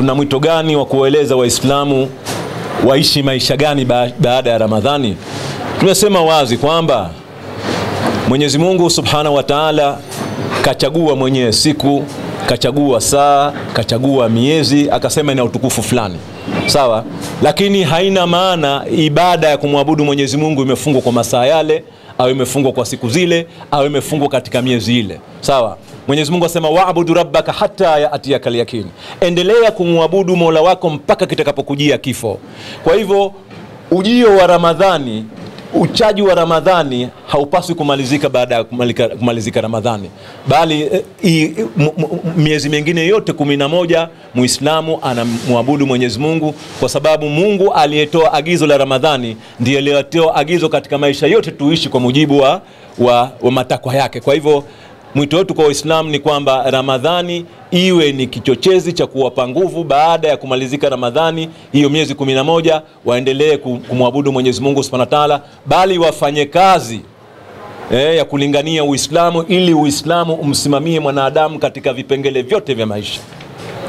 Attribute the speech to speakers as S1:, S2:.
S1: tuna mwito gani wa kueleza Waislamu waishi maisha gani baada ya Ramadhani? Tumesema wazi kwamba Mwenyezi Mungu Subhanahu wa Ta'ala kachagua mwenyewe siku, kachagua saa, kachagua miezi, akasema ina utukufu fulani. Sawa? Lakini haina maana ibada ya kumwabudu Mwenyezi Mungu imefungwa kwa masaa yale, au imefungwa kwa siku zile, au imefungwa katika miezi ile. Sawa? Mwenyezi Mungu asema wa'budu rabbaka hatta ya'tiyakal yaqin. Endelea kumwabudu Mola wako mpaka kitakapokujia kifo. Kwa hivyo ujio wa Ramadhani, uchaji wa Ramadhani haupaswi kumalizika baada ya kumalizika Ramadhani, bali miezi mingine yote 11 Muislamu anamwabudu Mwenyezi Mungu, kwa sababu Mungu aliyetoa agizo la Ramadhani ndiye aliyetoa agizo katika maisha yote tuishi kwa mujibu wa matakwa yake. Kwa hivyo mwito wetu kwa Waislamu ni kwamba Ramadhani iwe ni kichochezi cha kuwapa nguvu baada ya kumalizika Ramadhani, hiyo miezi 11 waendelee kumwabudu Mwenyezi Mungu Subhanahu wa Ta'ala, bali wafanye kazi ya kulingania Uislamu ili Uislamu umsimamie mwanadamu katika vipengele vyote vya maisha.